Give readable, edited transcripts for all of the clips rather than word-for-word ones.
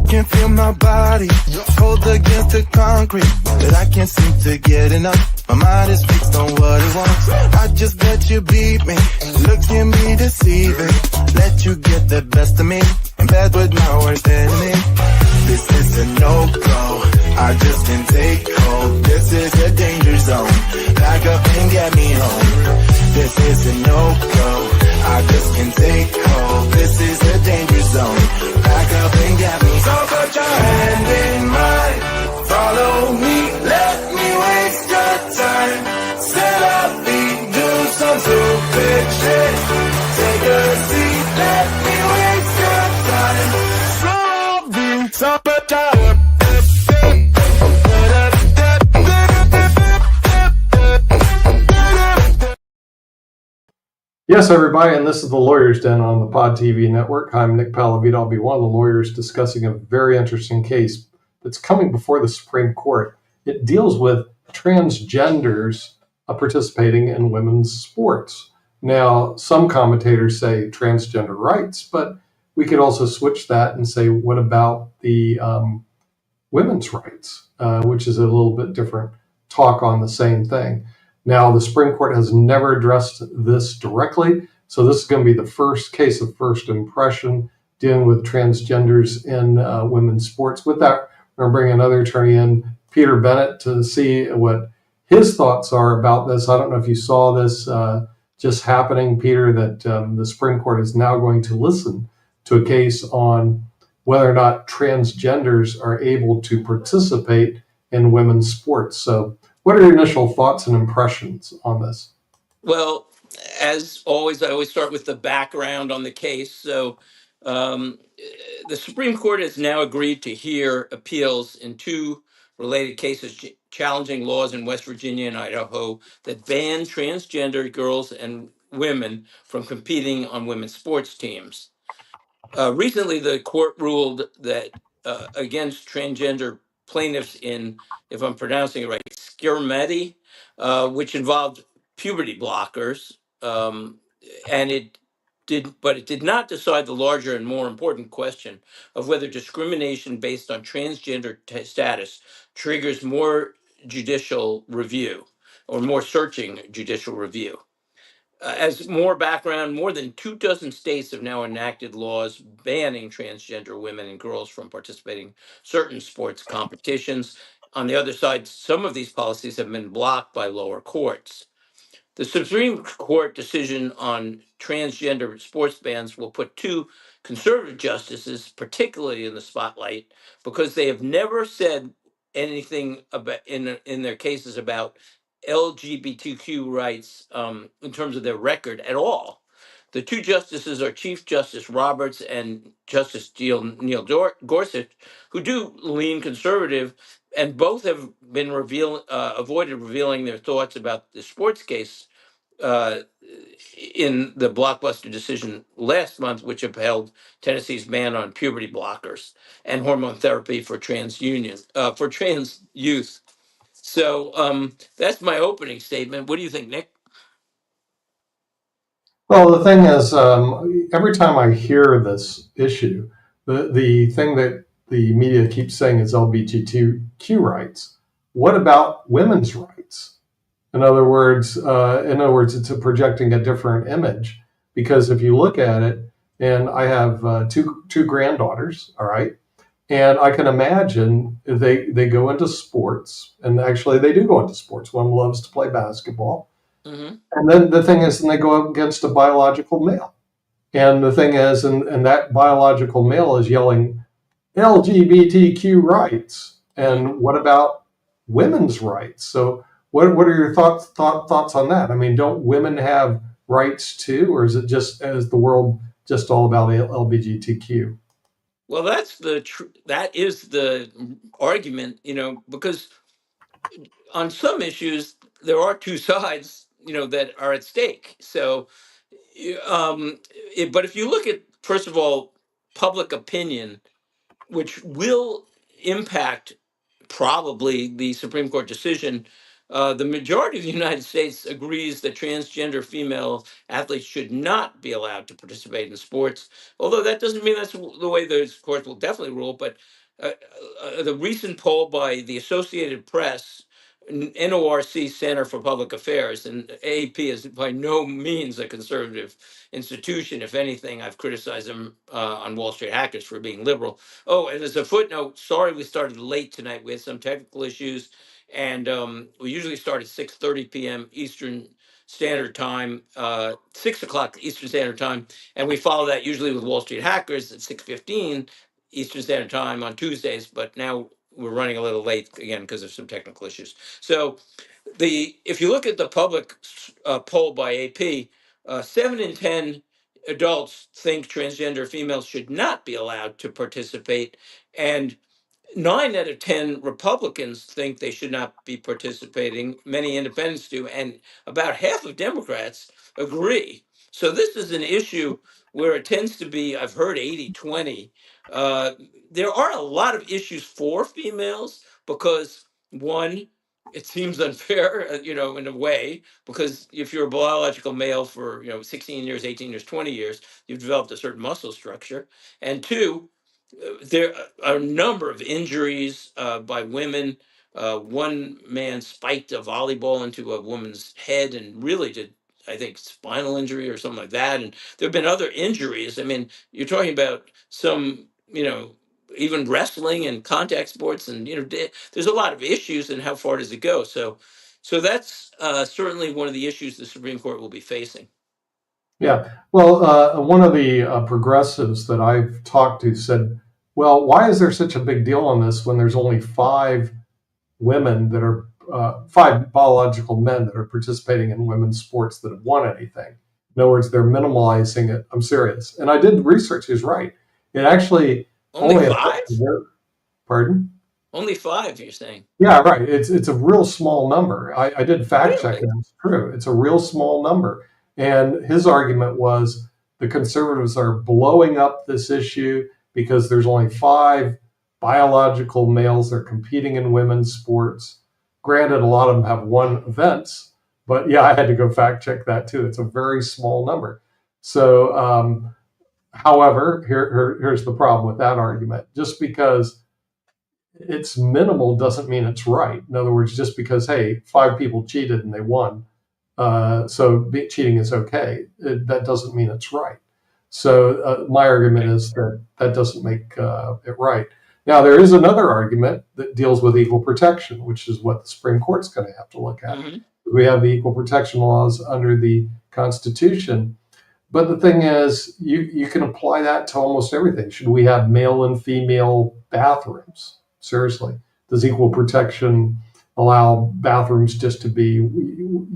can feel my body cold against the concrete, but I can't seem to get enough. My mind is fixed on what it wants. I just let you beat me, look can be deceiving. Let you get the best of me, in bed with my worst enemy. This is a no-go, I just can't take hold. This is a danger zone, back up and get me home. This is a no-go, I just can't take hold. This is a danger zone, back up and get me. So put your hand in mine, follow me, let me waste your time. Set up feet, do some stupid shit. Take a seat, let me waste your time. Slow beats up a tower. Yes, everybody, and this is the Lawyer's Den on the Pod TV network. I'm Nick Palavito. I'll be one of the lawyers discussing a very interesting case that's coming before the Supreme Court. It deals with transgenders participating in women's sports. Now, some commentators say transgender rights, but we could also switch that and say, what about the women's rights, which is a little bit different talk on the same thing. Now, the Supreme Court has never addressed this directly, so this is going to be the first case of first impression dealing with transgenders in women's sports. With that, we're going to bring another attorney in, Peter Bennett, to see what his thoughts are about this. I don't know if you saw this just happening, Peter, that the Supreme Court is now going to listen to a case on whether or not transgenders are able to participate in women's sports. So what are your initial thoughts and impressions on this? Well, as always, I always start with the background on the case. So, um, the Supreme Court has now agreed to hear appeals in two related cases challenging laws in West Virginia and Idaho that ban transgender girls and women from competing on women's sports teams. Recently, the court ruled that against transgender plaintiffs in, if I'm pronouncing it right, Skirmeti, which involved puberty blockers, and it did not decide the larger and more important question of whether discrimination based on transgender status triggers more judicial review or more searching judicial review. As more background, more than 24 states have now enacted laws banning transgender women and girls from participating certain sports competitions. On the other side, some of these policies have been blocked by lower courts. The Supreme Court decision on transgender sports bans will put two conservative justices particularly in the spotlight because they have never said anything about in their cases about LGBTQ rights in terms of their record at all. The two justices are Chief Justice Roberts and Justice Neil Gorsuch, who do lean conservative, and both have been avoided revealing their thoughts about the sports case uh, in the blockbuster decision last month, which upheld Tennessee's ban on puberty blockers and hormone therapy for for trans youth. So that's my opening statement. What do you think, Nick? Well, the thing is, every time I hear this issue, the thing that the media keeps saying is LGBTQ rights. What about women's rights? In other words, it's projecting a different image. Because if you look at it, and I have two granddaughters, all right, and I can imagine if they go into sports, and actually they do go into sports. One loves to play basketball, Mm-hmm. and then the thing is, and they go up against a biological male. And the thing is, and that biological male is yelling LGBTQ rights. And what about women's rights? So what are your thoughts on that? I mean, don't women have rights too, or is it just is the world just all about LGBTQ? Well, that is the argument, because on some issues there are two sides, that are at stake. So, but if you look at first of all public opinion, which will impact probably the Supreme Court decision, The majority of the United States agrees that transgender female athletes should not be allowed to participate in sports. Although that doesn't mean that's the way the courts will definitely rule. But uh, the recent poll by the Associated Press, NORC Center for Public Affairs, and AAP is by no means a conservative institution. If anything, I've criticized them on Wall Street Hackers for being liberal. Oh, and as a footnote, sorry we started late tonight. We had some technical issues, and we usually start at 6:30 p.m. Eastern Standard Time, 6 o'clock Eastern Standard Time, and we follow that usually with Wall Street Hackers at 6:15 Eastern Standard Time on Tuesdays. But now we're running a little late again because of some technical issues. So if you look at the public poll by AP, 7 in 10 adults think transgender females should not be allowed to participate, and 9 out of 10 Republicans think they should not be participating. Many independents do, and about half of Democrats agree. So this is an issue where it tends to be, I've heard 80-20. Uh, there are a lot of issues for females because, one, it seems unfair, in a way, because if you're a biological male for, 16 years, 18 years, 20 years, you've developed a certain muscle structure. And two, there are a number of injuries by women. One man spiked a volleyball into a woman's head and really did, I think, spinal injury or something like that. And there have been other injuries. I mean, you're talking about some, even wrestling and contact sports, and there's a lot of issues. And how far does it go? So that's certainly one of the issues the Supreme Court will be facing. Yeah. Well, one of the progressives that I've talked to said, well, why is there such a big deal on this when there's only 5 women that are 5 biological men that are participating in women's sports that have won anything? In other words, they're minimalizing it. I'm serious. And I did research. He's right. It actually Only affects 5? their, pardon? Only 5, you're saying? Yeah, right. It's a real small number. I did fact check it. Really? It's true. It's a real small number. And his argument was the conservatives are blowing up this issue because there's only 5 biological males that are competing in women's sports. Granted, a lot of them have won events, but yeah, I had to go fact check that too. It's a very small number. So, however, here's the problem with that argument. Just because it's minimal doesn't mean it's right. In other words, just because, hey, 5 people cheated and they won, so cheating is okay, that doesn't mean it's right. So my argument is that doesn't make it right. Now, there is another argument that deals with equal protection, which is what the Supreme Court's going to have to look at. Mhm. We have the equal protection laws under the Constitution. But the thing is, you can apply that to almost everything. Should we have male and female bathrooms? Seriously, does equal protection allow bathrooms just to be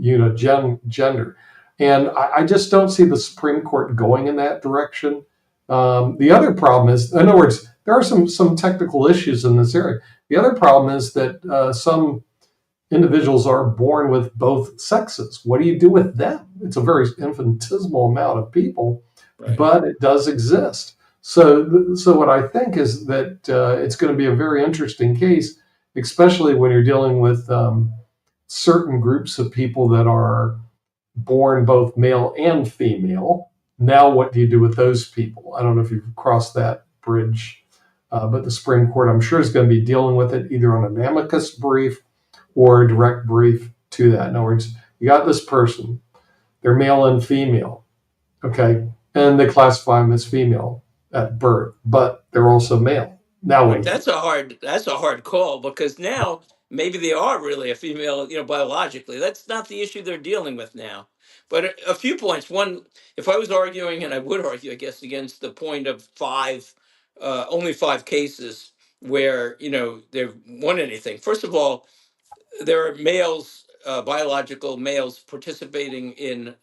gender? And I just don't see the Supreme Court going in that direction. The other problem is, in other words, there are some technical issues in this area. The other problem is that some individuals are born with both sexes. What do you do with them? It's a very infinitesimal amount of people, Right. but it does exist. So what I think is that it's going to be a very interesting case, especially when you're dealing with certain groups of people that are born both male and female. Now, what do you do with those people? I don't know if you've crossed that bridge, but the Supreme Court, I'm sure, is going to be dealing with it either on an amicus brief or a direct brief to that. In other words, you got this person, they're male and female, okay, and they classify them as female at birth, but they're also male. Now, But that's a hard call, because now maybe they are really a female, biologically. That's not the issue they're dealing with now. But a few points. One, if I was arguing, and I would argue, I guess, against the point of only 5 cases where they've won anything. First of all, there are males, biological males, participating in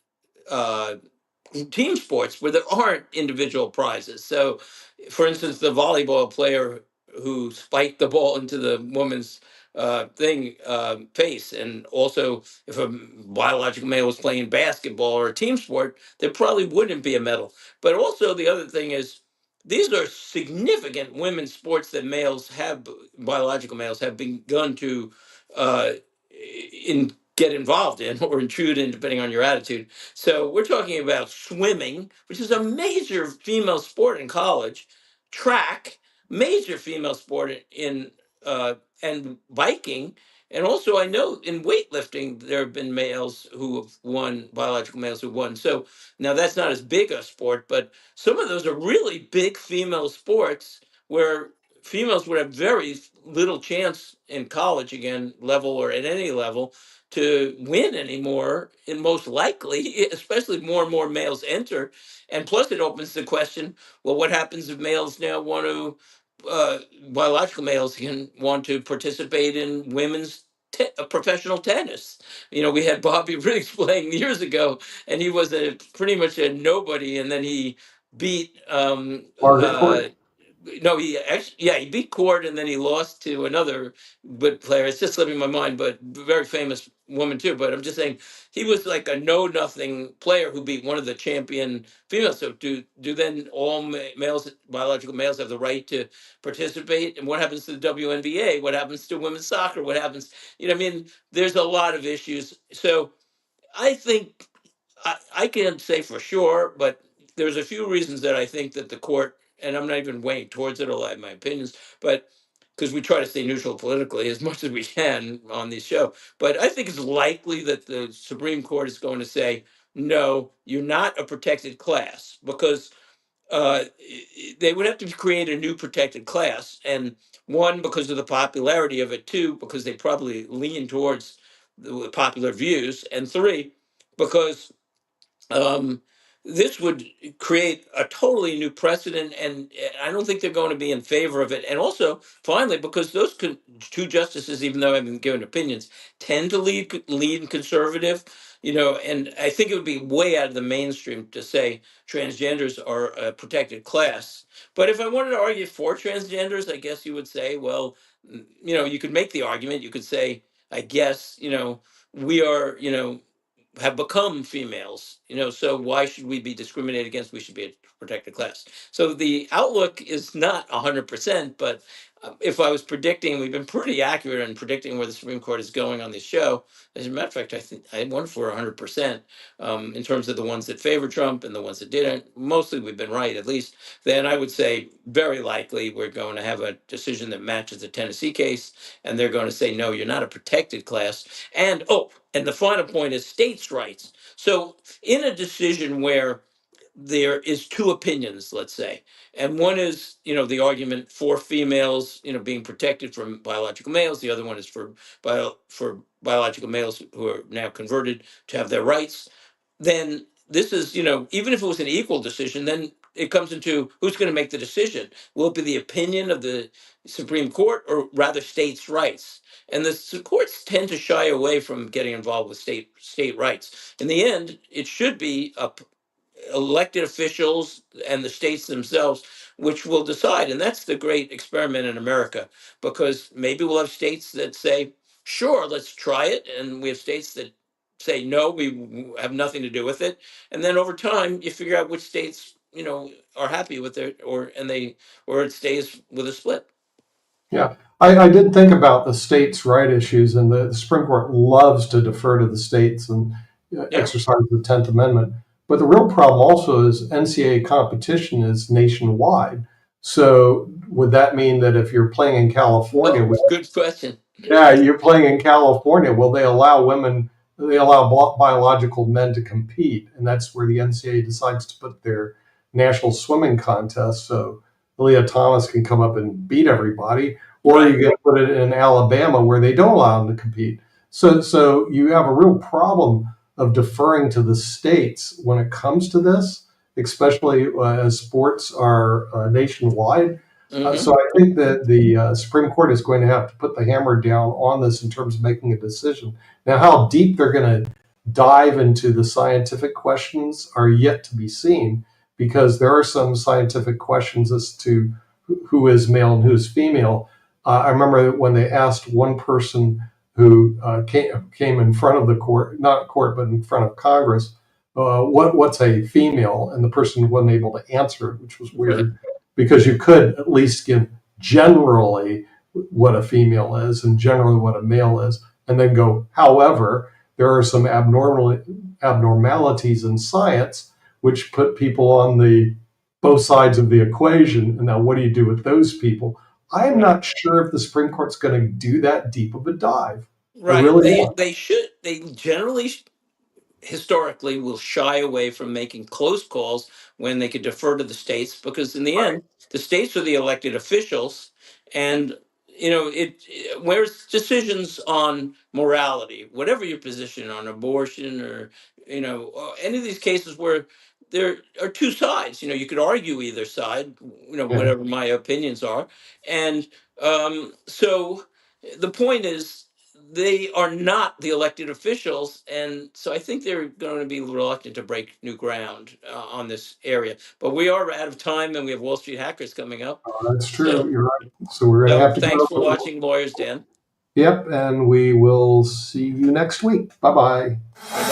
uh, team sports where there aren't individual prizes. So, for instance, the volleyball player who spiked the ball into the woman's face, and also if a biological male was playing basketball or a team sport, there probably wouldn't be a medal. But also, the other thing is, these are significant women's sports that biological males have begun to uh, get involved in or intrude in, depending on your attitude. So we're talking about swimming, which is a major female sport in college, track, major female sport in and biking. And also, I know in weightlifting, there have been males who have won, biological males who won. So now that's not as big a sport, but some of those are really big female sports where females would have very little chance in college, again, level or at any level, to win anymore. And most likely, especially more and more males enter. And plus, it opens the question: well, what happens if males now want to? Biological males can want to participate in women's professional tennis. You know, we had Bobby Riggs playing years ago, and he was pretty much a nobody, and then he beat Margaret Court. no, he actually, yeah, he beat Cord, and then he lost to another good player. It's just slipping my mind, but very famous woman too. But I'm just saying, he was like a know nothing player who beat one of the champion females. So do then all males, biological males, have the right to participate? And what happens to the WNBA? What happens to women's soccer? What happens? You know, I mean, there's a lot of issues. So I think I can't say for sure, but there's a few reasons that I think that the court, and I'm not even weighing towards it, although I have my opinions, but because we try to stay neutral politically as much as we can on this show. But I think it's likely that the Supreme Court is going to say, no, you're not a protected class, because they would have to create a new protected class. And one, because of the popularity of it; two, because they probably lean towards the popular views; and three, because um, this would create a totally new precedent, and I don't think they're going to be in favor of it. And also, finally, because those two justices, even though I've been given opinions, tend to lead conservative, you know, and I think it would be way out of the mainstream to say transgenders are a protected class. But if I wanted to argue for transgenders, I guess you would say, well, you know, you could make the argument. You could say, I guess, you know, we are, you know, have become females, you know, so why should we be discriminated against? We should be a protected class. So the outlook is not 100%, but if I was predicting, we've been pretty accurate in predicting where the Supreme Court is going on this show. As a matter of fact, I think I won for 100% in terms of the ones that favor Trump and the ones that didn't. Mostly we've been right, at least. Then I would say very likely we're going to have a decision that matches the Tennessee case, and they're going to say, no, you're not a protected class. And and the final point is states' rights. So, in a decision where there is two opinions, let's say, and one is, you know, the argument for females, you know, being protected from biological males. The other one is for biological males who are now converted to have their rights. Then this is, you know, even if it was an equal decision, then it comes into who's going to make the decision. Will it be the opinion of the Supreme Court, or rather states' rights? And the courts tend to shy away from getting involved with state rights. In the end, it should be elected officials and the states themselves which will decide. And that's the great experiment in America, because maybe we'll have states that say, sure, let's try it. And we have states that say, no, we have nothing to do with it. And then over time, you figure out which states, you know, are happy with it, or it stays with a split. Yeah, I did think about the states' right issues, and the Supreme Court loves to defer to the states and Yeah. exercise the 10th Amendment. But the real problem also is NCAA competition is nationwide. So would that mean that if you're playing in California, Good question. yeah, you're playing in California, will they allow biological men to compete? And that's where the NCAA decides to put their national swimming contest. So Leah Thomas can come up and beat everybody, or you can put it in Alabama where they don't allow them to compete. So you have a real problem of deferring to the states when it comes to this, especially as sports are nationwide. So I think that the Supreme Court is going to have to put the hammer down on this in terms of making a decision. Now, how deep they're going to dive into the scientific questions are yet to be seen, because there are some scientific questions as to who is male and who is female. I remember when they asked one person who came in front of the court, not court, but in front of Congress, what's a female? And the person wasn't able to answer it, which was weird, because you could at least give generally what a female is and generally what a male is. and then go, however, there are some abnormalities in science which put people on the both sides of the equation. And now what do you do with those people? I'm Right. not sure if the Supreme Court's going to do that deep of a dive. I Right. really They am. they should they generally historically will shy away from making close calls when they could defer to the states because in the Right. end the states are the elected officials and where's decisions on morality, whatever your position on abortion or any of these cases where there are two sides. You could argue either side, Yeah. whatever my opinions are. And so the point is they are not the elected officials, and so I think they're going to be reluctant to break new ground on this area. But we are out of time, and we have Wall Street Hackers coming up. That's true. So, You're right. So we're going to so have to thanks for go. watching, Lawyers Den. Yep. And we will see you next week. Bye bye. Bye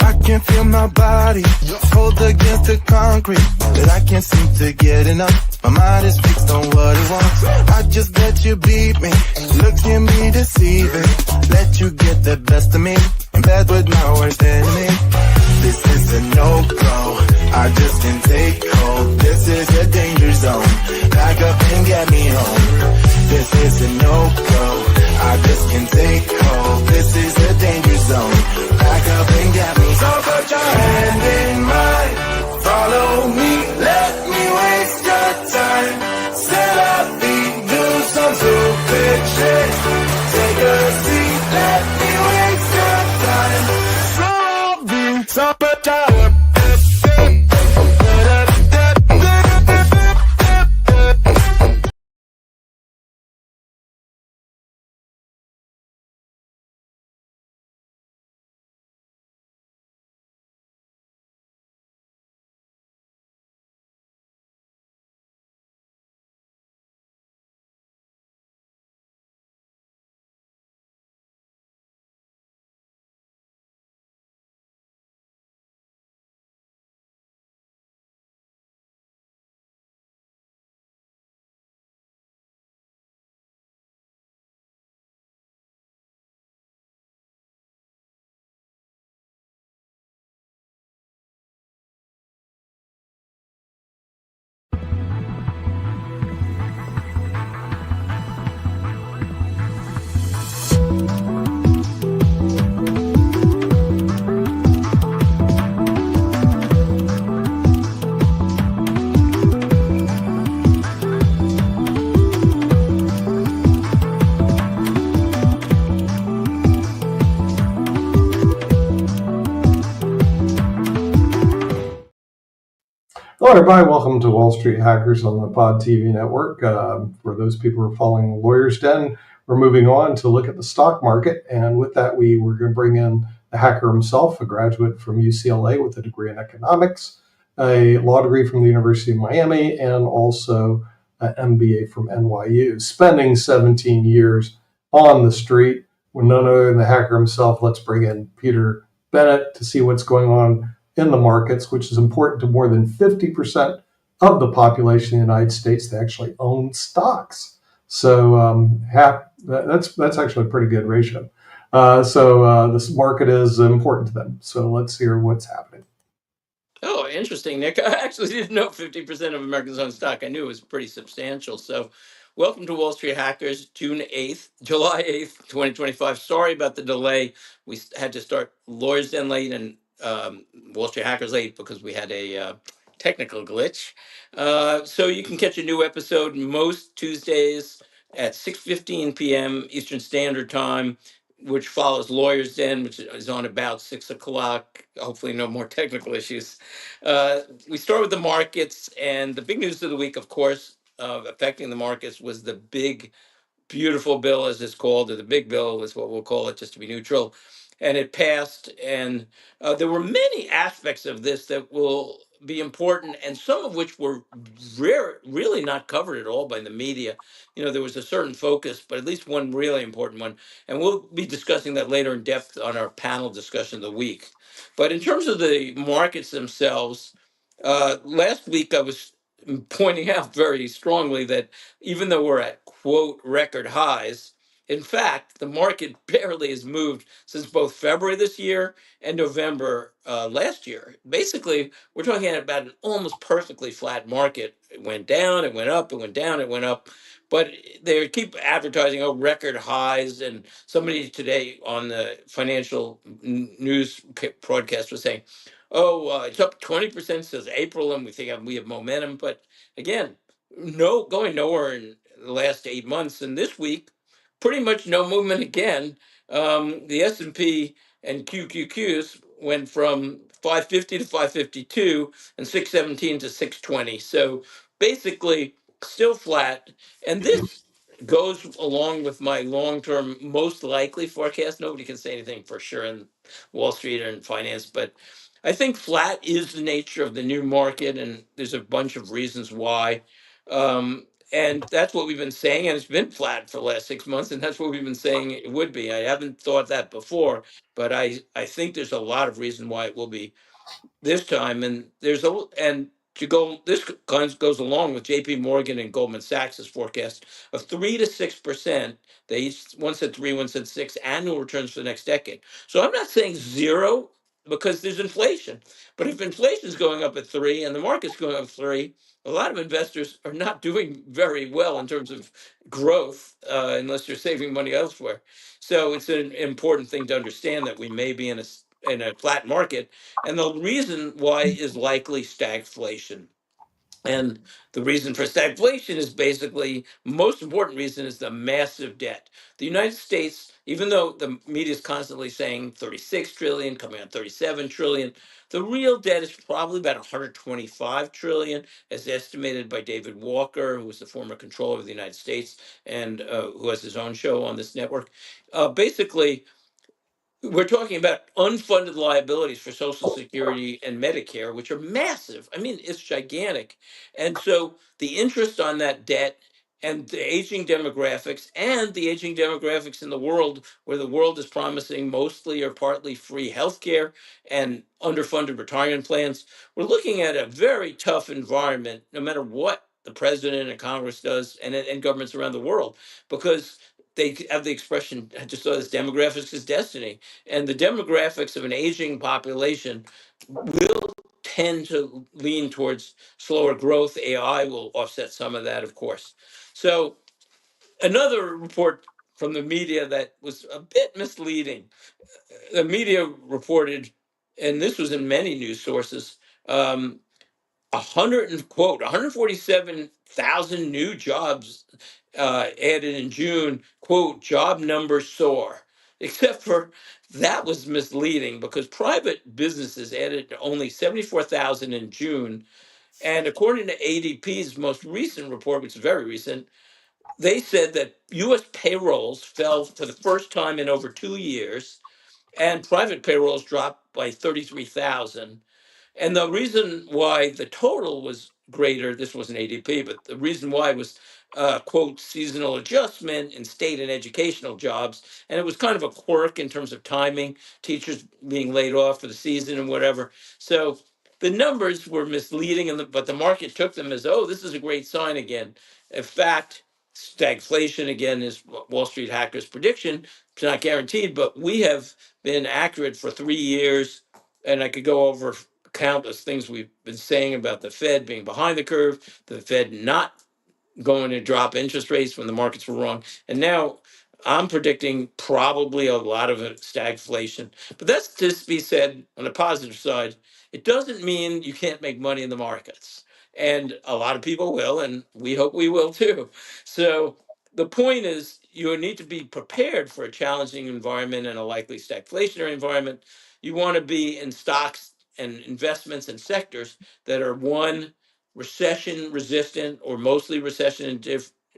I bye. can feel my body cold against the concrete, but I can't seem to get enough. My mind is fixed on what it wants. I just let you beat me, look at me deceiving. Let you get the best of me, in bed with my worst enemy. This is a no-go, I just can't take hold. This is a danger zone, back up and get me home. This is a no-go, I just can't take hold. This is a danger zone, back up and get me. So put your hand in mine, follow me, let me waste your time. Set up feet, do some stupid shit. Take a seat, let me waste your time. Slow beats up a time. Hello, everybody. Welcome to Wall Street Hackers on the Pod TV network. For those people who are following Lawyers Den, we're moving on to look at the stock market. And with that, we're going to bring in the hacker himself, a graduate from UCLA with a degree in economics, a law degree from the University of Miami, and also an MBA from NYU, spending 17 years on the street with none other than the hacker himself. Let's bring in Peter Bennett to see what's going on in the markets, which is important to more than 50% of the population in the United States that actually own stocks. So that's actually a pretty good ratio. So this market is important to them. So let's hear what's happening. Oh, interesting, Nick. I actually didn't know 50% of Americans own stock. I knew it was pretty substantial. So, welcome to Wall Street Hackers, July 8th, 2025. Sorry about the delay. We had to start Lawyers Den late and Wall Street Hackers late because we had a technical glitch. So, you can catch a new episode most Tuesdays at 6:15 p.m. Eastern Standard Time, which follows Lawyers Den, which is on about 6 o'clock. Hopefully, no more technical issues. We start with the markets, and the big news of the week, of course, affecting the markets was the big beautiful bill, as it's called, or the big bill is what we'll call it, just to be neutral. And it passed, and there were many aspects of this that will be important, and some of which were really not covered at all by the media. There was a certain focus, but at least one really important one, and we'll be discussing that later in depth on our panel discussion of the week. But in terms of the markets themselves, last week I was pointing out very strongly that even though we're at quote record highs, In fact, the market barely has moved since both February this year and November last year. Basically, we're talking about an almost perfectly flat market. It went down, it went up, it went down, it went up. But they keep advertising, oh, record highs. And somebody today on the financial news broadcast was saying, oh, it's up 20% since April, and we think we have momentum. But again, no, going nowhere in the last 8 months. And this week, pretty much no movement again. The S&P and QQQs went from 550 to 552 and 617 to 620. So basically, still flat. And this goes along with my long-term most likely forecast. Nobody can say anything for sure in Wall Street or in finance, but I think flat is the nature of the new market, and there's a bunch of reasons why. And that's what we've been saying, and it's been flat for the last 6 months, and that's what we've been saying it would be. I haven't thought that before, but I think there's a lot of reason why it will be this time. And to go, goes along with J.P. Morgan and Goldman Sachs's forecast of 3 to 6%. They one said 3, one said 6 annual returns for the next decade. So I'm not saying zero because there's inflation, but if inflation is going up at 3 and the market's going up 3, a lot of investors are not doing very well in terms of growth unless you're saving money elsewhere. So it's an important thing to understand that we may be in a flat market, and the reason why is likely stagflation. And the reason for stagflation is basically, most important reason is the massive debt. The United States, even though the media is constantly saying 36 trillion, coming on 37 trillion, the real debt is probably about 125 trillion, as estimated by David Walker, who was the former controller of the United States and who has his own show on this network. Basically, we're talking about unfunded liabilities for Social Security and Medicare, which are massive. I mean, it's gigantic. And so the interest on that debt and the aging demographics in the world, where the world is promising mostly or partly free healthcare and underfunded retirement plans, we're looking at a very tough environment, no matter what the president and Congress does and governments around the world, because they have the expression, I just saw this, demographics is destiny. And the demographics of an aging population will tend to lean towards slower growth. AI will offset some of that, of course. So another report from the media that was a bit misleading. The media reported, and this was in many news sources, 147,000 new jobs added in June, quote, job numbers soar. Except for that was misleading because private businesses added only 74,000 in June. And according to ADP's most recent report, which is very recent, they said that US payrolls fell for the first time in over 2 years, and private payrolls dropped by 33,000. And the reason why the total was greater, this wasn't ADP, but the reason why was, quote, seasonal adjustment in state and educational jobs. And it was kind of a quirk in terms of timing, teachers being laid off for the season and whatever. So the numbers were misleading, but the market took them as, oh, this is a great sign again. In fact, stagflation again is Wall Street hackers' prediction. It's not guaranteed, but we have been accurate for 3 years. And I could go over countless things we've been saying about the Fed being behind the curve, the Fed not going to drop interest rates when the markets were wrong. And now I'm predicting probably a lot of stagflation. But that's just to be said on the positive side. It doesn't mean you can't make money in the markets. And a lot of people will, and we hope we will too. So the point is, you need to be prepared for a challenging environment and a likely stagflationary environment. You want to be in stocks and investments and sectors that are, one, recession resistant or mostly recession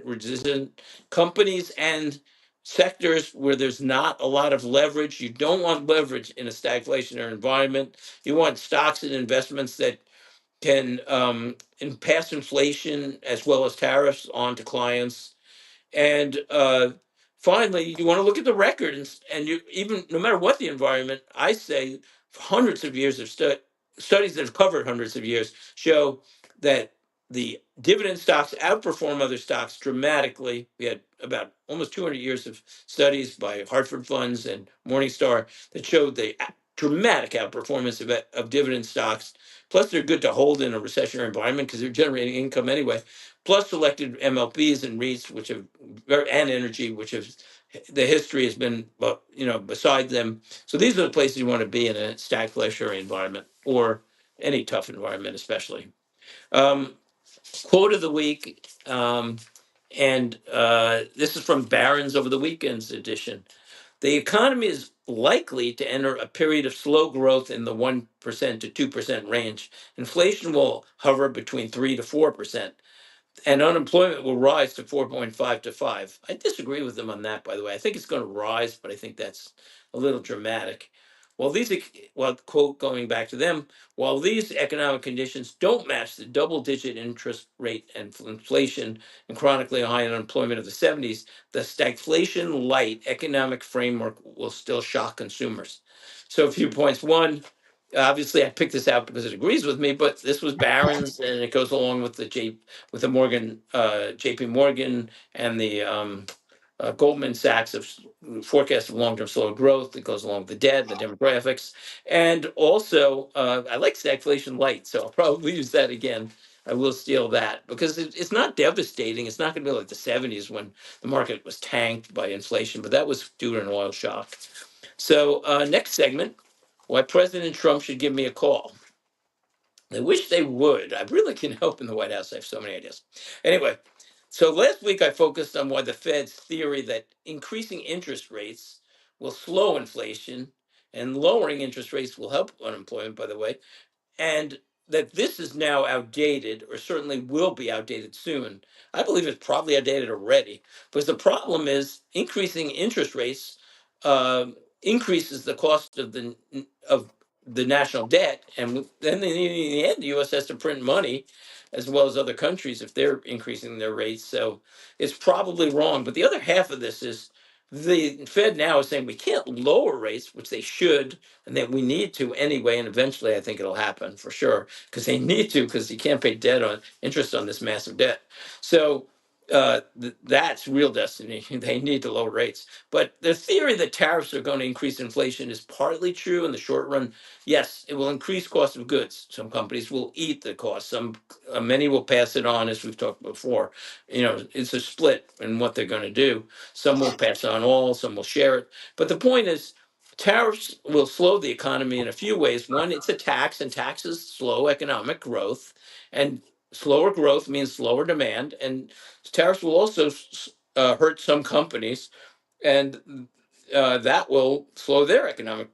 resistant companies and sectors where there's not a lot of leverage. You don't want leverage in a stagflationary environment. You want stocks and investments that can pass inflation as well as tariffs on to clients. And finally, you want to look at the record, and you, even no matter what the environment, I say for hundreds of years of studies that have covered hundreds of years show that the dividend stocks outperform other stocks dramatically. We had about almost 200 years of studies by Hartford Funds and Morningstar that showed the dramatic outperformance of dividend stocks. Plus, they're good to hold in a recessionary environment because they're generating income anyway. Plus, selected MLPs and REITs, which have and energy, which have the history has been, beside them. So these are the places you want to be in a stagflationary environment or any tough environment, especially. Um, Quote of the week, and this is from Barron's over the weekend's edition. The economy is likely to enter a period of slow growth in the 1% to 2% range. Inflation will hover between 3 to 4%, and unemployment will rise to 4.5 to 5. I disagree with them on that, by the way. I think it's going to rise, but I think that's a little dramatic. Quote, going back to them, while these economic conditions don't match the double-digit interest rate and inflation and chronically high unemployment of the 70s, the stagflation-light economic framework will still shock consumers. So a few points. One, obviously I picked this out because it agrees with me, but this was Barron's, and it goes along with the J.P. Morgan and the Goldman Sachs of forecast of long-term slower growth. It goes along with the debt, the demographics, and also I like stagflation light, so I'll probably use that again. I will steal that because it's not devastating. It's not going to be like the '70s when the market was tanked by inflation, but that was due to an oil shock. So next segment, why President Trump should give me a call. I wish they would. I really can help in the White House. I have so many ideas. Anyway, so last week I focused on why the Fed's theory that increasing interest rates will slow inflation and lowering interest rates will help unemployment, by the way, and that this is now outdated, or certainly will be outdated soon. I believe it's probably outdated already, because the problem is increasing interest rates increases the cost of the national debt, and then in the end, the U.S. has to print money, as well as other countries if they're increasing their rates. So it's probably wrong. But the other half of this is the Fed now is saying we can't lower rates, which they should, and that we need to anyway, and eventually I think it'll happen for sure, because they need to, because you can't pay debt on interest on this massive debt. So that's real destiny. They need to lower rates. But the theory that tariffs are going to increase inflation is partly true in the short run. Yes, it will increase cost of goods. Some companies will eat the cost. Many will pass it on, as we've talked before. It's a split in what they're going to do. Some will pass on all, some will share it. But the point is, tariffs will slow the economy in a few ways. One, it's a tax, and taxes slow economic growth, and slower growth means slower demand. And tariffs will also hurt some companies, and that will slow their economic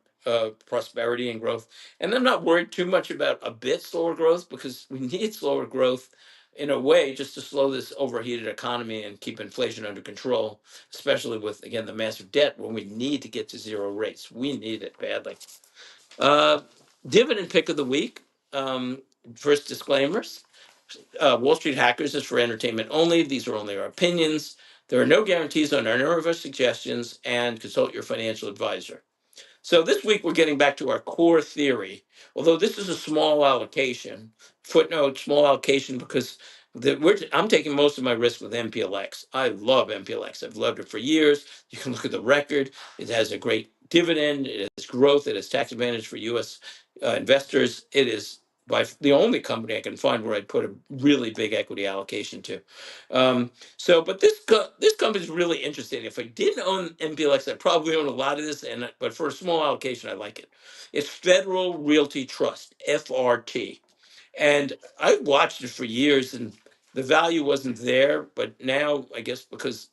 prosperity and growth. And I'm not worried too much about a bit slower growth, because we need slower growth in a way just to slow this overheated economy and keep inflation under control, especially with, again, the massive debt when we need to get to zero rates. We need it badly. Uh, Dividend pick of the week. First, disclaimers. Wall Street Hackers is for entertainment only. These are only our opinions. There are no guarantees on any of our suggestions, and consult your financial advisor. So this week we're getting back to our core theory, although this is a small allocation. Footnote, small allocation, because I'm taking most of my risk with MPLX. I love MPLX. I've loved it for years. You can look at the record. It has a great dividend. It has growth. It has tax advantage for U.S. Investors. It is by the only company I can find where I'd put a really big equity allocation to. But this company is really interesting. If I didn't own MPLX, I'd probably own a lot of this. But for a small allocation, I like it. It's Federal Realty Trust, FRT, and I watched it for years, and the value wasn't there. But now, I guess because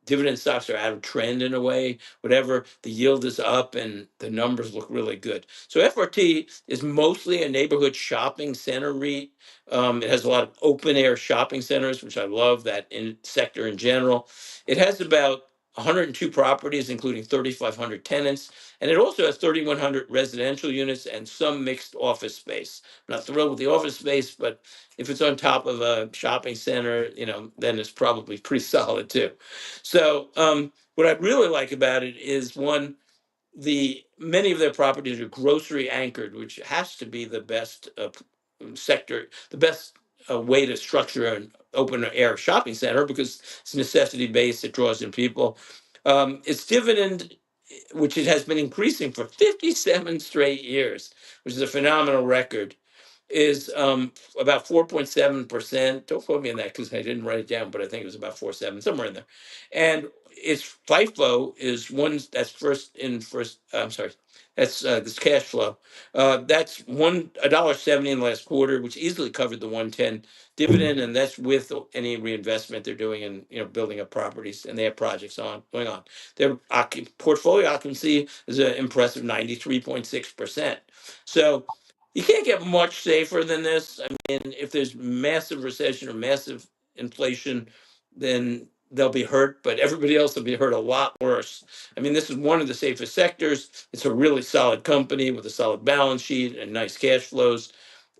dividend stocks are out of trend in a way, whatever, the yield is up and the numbers look really good. So FRT is mostly a neighborhood shopping center REIT. It has a lot of open air shopping centers, which I love that sector in general. It has about 102 properties, including 3,500 tenants, and it also has 3,100 residential units and some mixed office space. I'm not thrilled with the office space, but if it's on top of a shopping center, then it's probably pretty solid too. So what I really like about it is, one, many of their properties are grocery anchored, which has to be the best sector, the best a way to structure an open air shopping center because it's necessity based. It draws in people. Its dividend, which it has been increasing for 57 straight years, which is a phenomenal record, is about 4.7%. Don't quote me on that because I didn't write it down, but I think it was about 4.7, somewhere in there. And its FIFO is one that's first. I'm sorry, that's this cash flow. That's $1.70 in the last quarter, which easily covered the 110 dividend, and that's with any reinvestment they're doing in building up properties, and they have projects going on. Their portfolio occupancy is an impressive 93.6%. So you can't get much safer than this. I mean, if there's massive recession or massive inflation, then they'll be hurt, but everybody else will be hurt a lot worse. I mean, this is one of the safest sectors. It's a really solid company with a solid balance sheet and nice cash flows.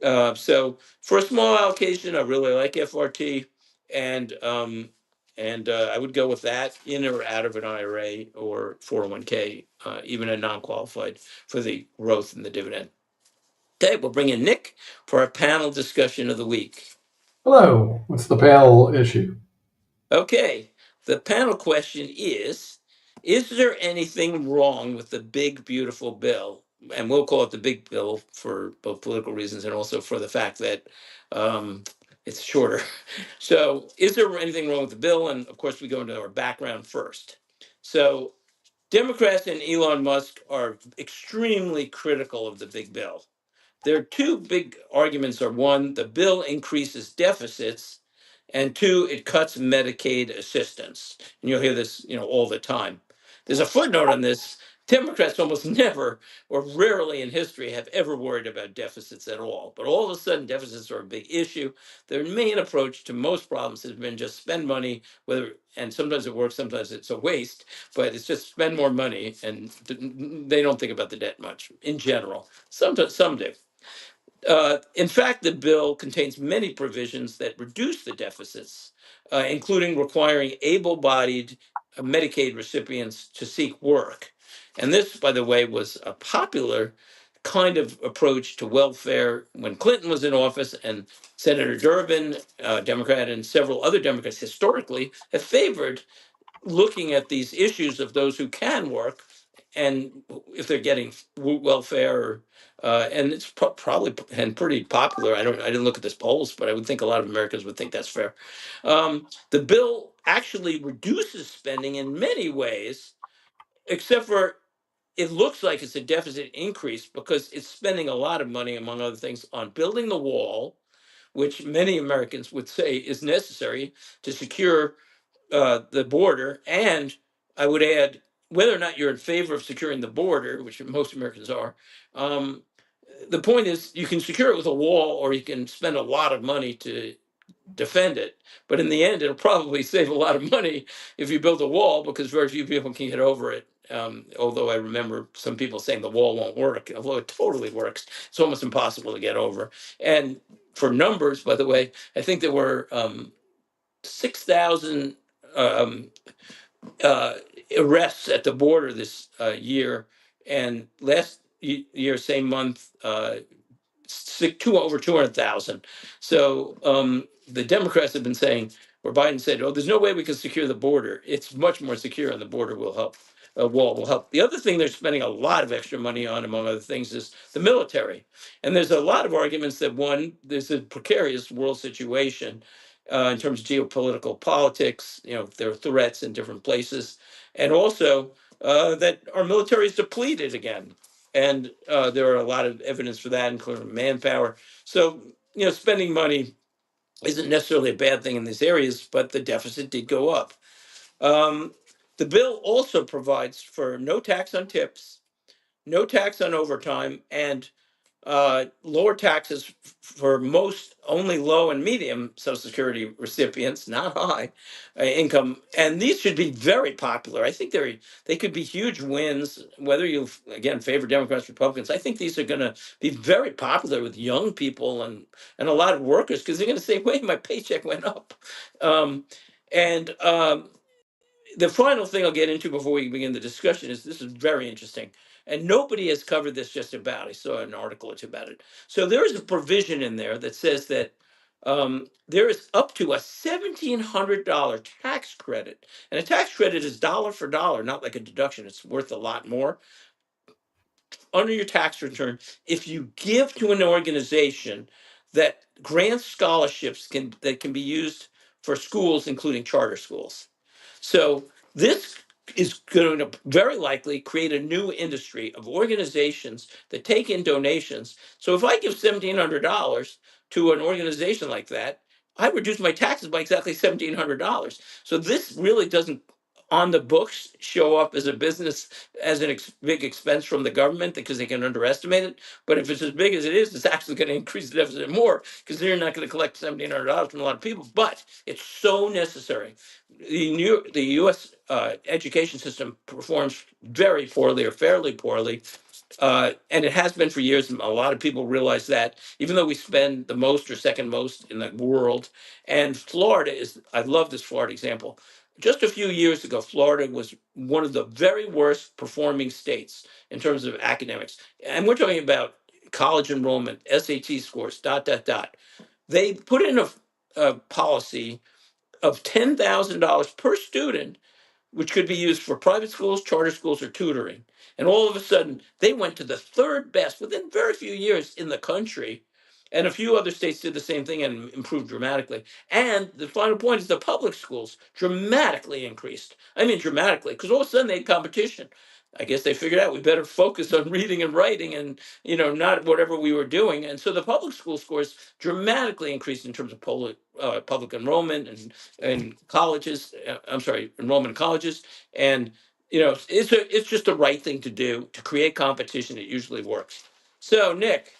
So for a small allocation, I really like FRT, and I would go with that in or out of an IRA or 401k, even a non-qualified for the growth in the dividend. Okay, we'll bring in Nick for our panel discussion of the week. Hello. What's the panel issue? Okay, the panel question is there anything wrong with the big, beautiful bill? And we'll call it the big bill for both political reasons and also for the fact that it's shorter. So, is there anything wrong with the bill? And of course, we go into our background first. So, Democrats and Elon Musk are extremely critical of the big bill. There are two big arguments are one, the bill increases deficits, and two, it cuts Medicaid assistance. And you'll hear this, all the time. There's a footnote on this. Democrats almost never or rarely in history have ever worried about deficits at all. But all of a sudden, deficits are a big issue. Their main approach to most problems has been just spend money, and sometimes it works, sometimes it's a waste, but it's just spend more money, and they don't think about the debt much in general. Sometimes some do. In fact, the bill contains many provisions that reduce the deficits, including requiring able bodied Medicaid recipients to seek work. And this, by the way, was a popular kind of approach to welfare when Clinton was in office, and Senator Durbin, Democrat, and several other Democrats historically have favored looking at these issues of those who can work and if they're getting welfare, and it's probably and pretty popular. I didn't look at this polls, but I would think a lot of Americans would think that's fair. The bill actually reduces spending in many ways, except for it looks like it's a deficit increase because it's spending a lot of money, among other things, on building the wall, which many Americans would say is necessary to secure the border. And I would add, whether or not you're in favor of securing the border, which most Americans are, the point is you can secure it with a wall or you can spend a lot of money to defend it. But in the end, it'll probably save a lot of money if you build a wall because very few people can get over it. Although I remember some people saying the wall won't work, although it totally works. It's almost impossible to get over. And for numbers, by the way, I think there were 6,000 arrests at the border this year, and last year, same month, over 200,000. So the Democrats have been saying, or Biden said, "Oh, there's no way we can secure the border. It's much more secure, and the border will help. A wall will help." The other thing they're spending a lot of extra money on, among other things, is the military. And there's a lot of arguments that one, there's a precarious world situation in terms of geopolitical politics. There are threats in different places, and also that our military is depleted again. And there are a lot of evidence for that, including manpower. So, spending money isn't necessarily a bad thing in these areas, but the deficit did go up. The bill also provides for no tax on tips, no tax on overtime, and lower taxes for most only low and medium Social Security recipients, not high income, and these should be very popular. I think they could be huge wins. Whether you again favor Democrats, Republicans, I think these are going to be very popular with young people and a lot of workers because they're going to say, "Wait, my paycheck went up," and the final thing I'll get into before we begin the discussion is this is very interesting. And nobody has covered this just about. I saw an article or two about it. So there is a provision in there that says that there is up to a $1,700 tax credit. And a tax credit is dollar for dollar, not like a deduction. It's worth a lot more under your tax return if you give to an organization that grants scholarships that can be used for schools, including charter schools. So this is going to very likely create a new industry of organizations that take in donations. So if I give $1,700 to an organization like that, I reduce my taxes by exactly $1,700. So this really doesn't on the books show up as a business as big expense from the government because they can underestimate it. But if it's as big as it is, it's actually going to increase the deficit more because they're not going to collect $1,700 from a lot of people. But it's so necessary. The U.S. Education system performs very poorly or fairly poorly, and it has been for years. And a lot of people realize that, even though we spend the most or second most in the world. And Florida is, I love this Florida example. Just a few years ago, Florida was one of the very worst performing states in terms of academics. And we're talking about college enrollment, SAT scores, dot, dot, dot. They put in a policy of $10,000 per student, which could be used for private schools, charter schools, or tutoring. And all of a sudden, they went to the third best within very few years in the country. And a few other states did the same thing and improved dramatically. And the final point is the public schools dramatically increased. I mean, dramatically, because all of a sudden they had competition. I guess they figured out we better focus on reading and writing and, not whatever we were doing. And so the public school scores dramatically increased in terms of public enrollment and colleges. I'm sorry, enrollment in colleges. And, it's just the right thing to do to create competition. It usually works. So, Nick,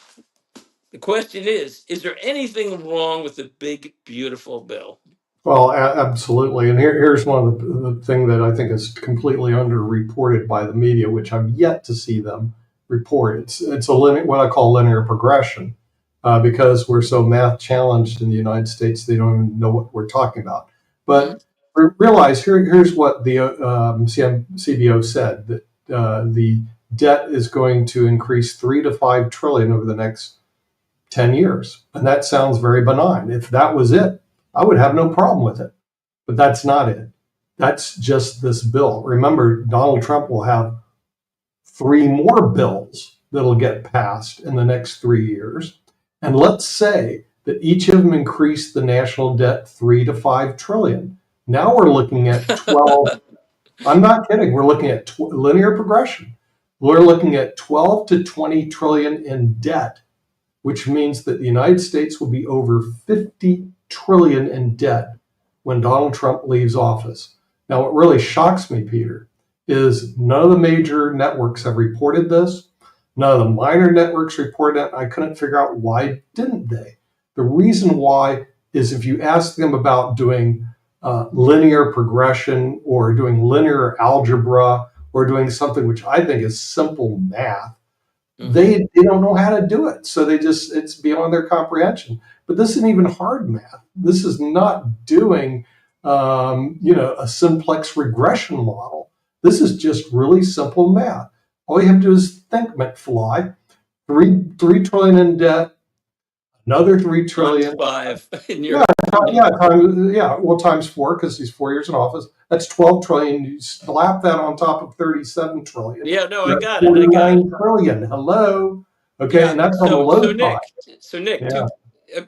the question is there anything wrong with the big, beautiful bill? Well, absolutely. And here's one of the thing that I think is completely underreported by the media, which I've yet to see them report. It's what I call linear progression, because we're so math challenged in the United States, they don't even know what we're talking about. But realize here's what the CBO said, that the debt is going to increase 3 to 5 trillion over the next 10 years. And that sounds very benign. If that was it, I would have no problem with it. But that's not it. That's just this bill. Remember, Donald Trump will have 3 more bills that'll get passed in the next 3 years. And let's say that each of them increase the national debt 3 to 5 trillion. Now we're looking at 12. I'm not kidding. We're looking at linear progression. We're looking at 12 to 20 trillion in debt, which means that the United States will be over 50 trillion in debt when Donald Trump leaves office. Now, what really shocks me, Peter, is none of the major networks have reported this. None of the minor networks reported it. I couldn't figure out why didn't they. The reason why is if you ask them about doing linear progression or doing linear algebra or doing something which I think is simple math, they don't know how to do it. So it's beyond their comprehension. But this isn't even hard math. This is not doing, a simplex regression model. This is just really simple math. All you have to do is think, McFly. 3 trillion in debt, another 3 trillion. 5 in your times 4 because he's 4 years in office. That's 12 trillion. You slap that on top of 37 trillion. Yeah, no, I got it. 49 trillion. Hello. Okay, yeah, and that's on the low side. So Nick,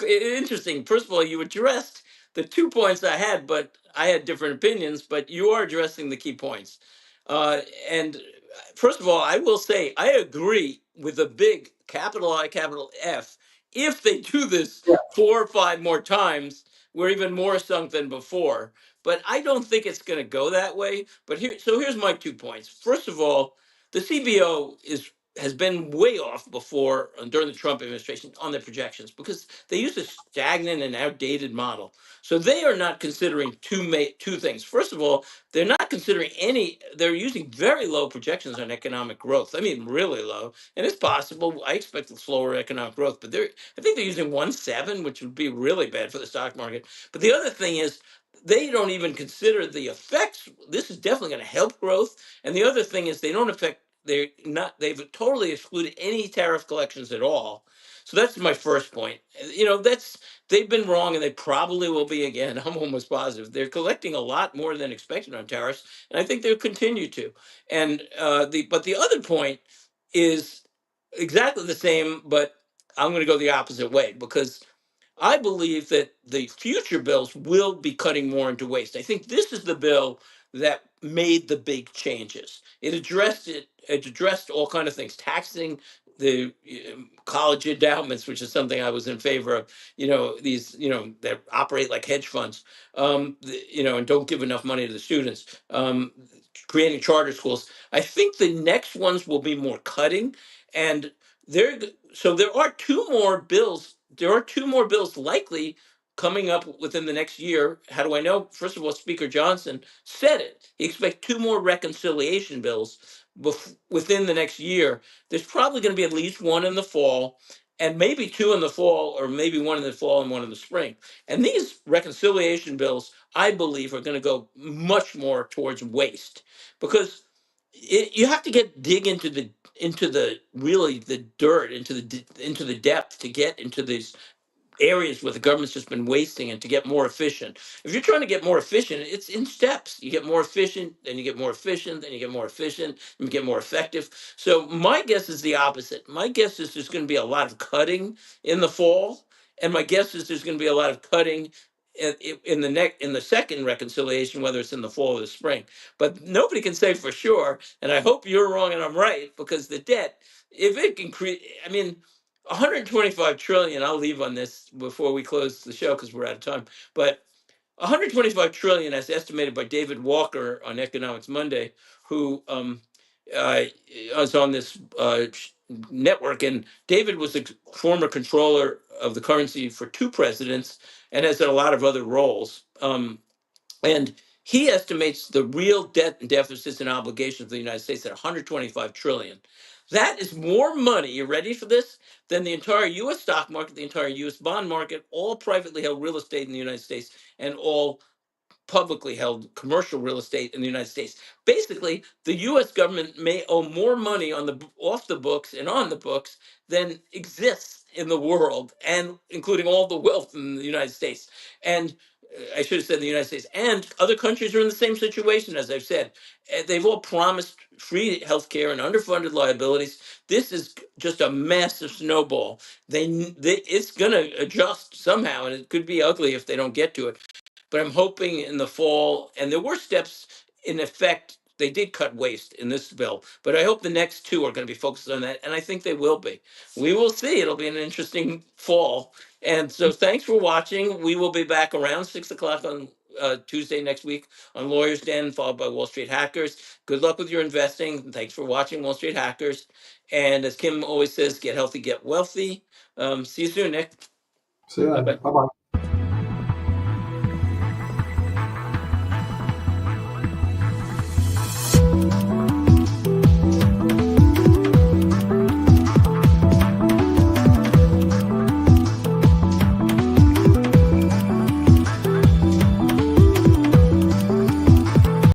interesting. First of all, you addressed the 2 points I had, but I had different opinions. But you are addressing the key points. And first of all, I will say I agree with the big capital I, capital F. If they do this 4 or 5 more times, we're even more sunk than before. But I don't think it's going to go that way. But here's my 2 points. First of all, the CBO has been way off before during the Trump administration on their projections because they use a stagnant and outdated model. So they are not considering two things. First of all, they're not considering they're using very low projections on economic growth. I mean, really low. And it's possible, I expect slower economic growth, but I think they're using 1.7, which would be really bad for the stock market. But the other thing is, they don't even consider the effects. This is definitely going to help growth. And the other thing is they've totally excluded any tariff collections at all. So that's my first point. That's they've been wrong, and they probably will be again. I'm almost positive they're collecting a lot more than expected on tariffs, and I think they'll continue to. And the other point is exactly the same, but I'm going to go the opposite way because I believe that the future bills will be cutting more into waste. I think this is the bill that made the big changes. It addressed all kind of things, taxing the college endowments, which is something I was in favor of. These that operate like hedge funds, and don't give enough money to the students. Creating charter schools. I think the next ones will be more cutting, and there are two more bills. There are two more bills likely coming up within the next year. How do I know? First of all, Speaker Johnson said it. He expects two more reconciliation bills within the next year. There's probably going to be at least one in the fall, and maybe two in the fall, or maybe one in the fall and one in the spring. And these reconciliation bills, I believe, are going to go much more towards waste because you have to dig into the really the dirt, into the depth to get into these areas where the government's just been wasting and to get more efficient. If you're trying to get more efficient, it's in steps. You get more efficient, then you get more efficient, then you get more efficient, and you get more effective. So my guess is the opposite. My guess is there's going to be a lot of cutting in the fall, and my guess is there's going to be a lot of cutting in the second reconciliation, whether it's in the fall or the spring. But nobody can say for sure, and I hope you're wrong and I'm right, because the debt, if it can create, I mean, 125 trillion. I'll leave on this before we close the show because we're out of time. But 125 trillion, as estimated by David Walker on Economics Monday, who was on this network. And David was the former controller of the currency for two presidents and has had a lot of other roles. And he estimates the real debt and deficits and obligations of the United States at 125 trillion. That is more money, you ready for this, than the entire US stock market, the entire US bond market, all privately held real estate in the United States, and all publicly held commercial real estate in the United States. Basically, the US government may owe more money off the books and on the books than exists in the world, and including all the wealth in the United States. And I should have said the United States, and other countries are in the same situation, as I've said. They've all promised free healthcare and underfunded liabilities. This is just a massive snowball. It's going to adjust somehow, and it could be ugly if they don't get to it. But I'm hoping in the fall, and there were steps in effect. They did cut waste in this bill, but I hope the next two are going to be focused on that, and I think they will be. We will see. It'll be an interesting fall. And so thanks for watching. We will be back around 6 o'clock on Tuesday next week on Lawyers Den, followed by Wall Street Hackers. Good luck with your investing. Thanks for watching Wall Street Hackers. And as Kim always says, get healthy, get wealthy. See you soon, Nick. See you then. Bye-bye. Bye bye.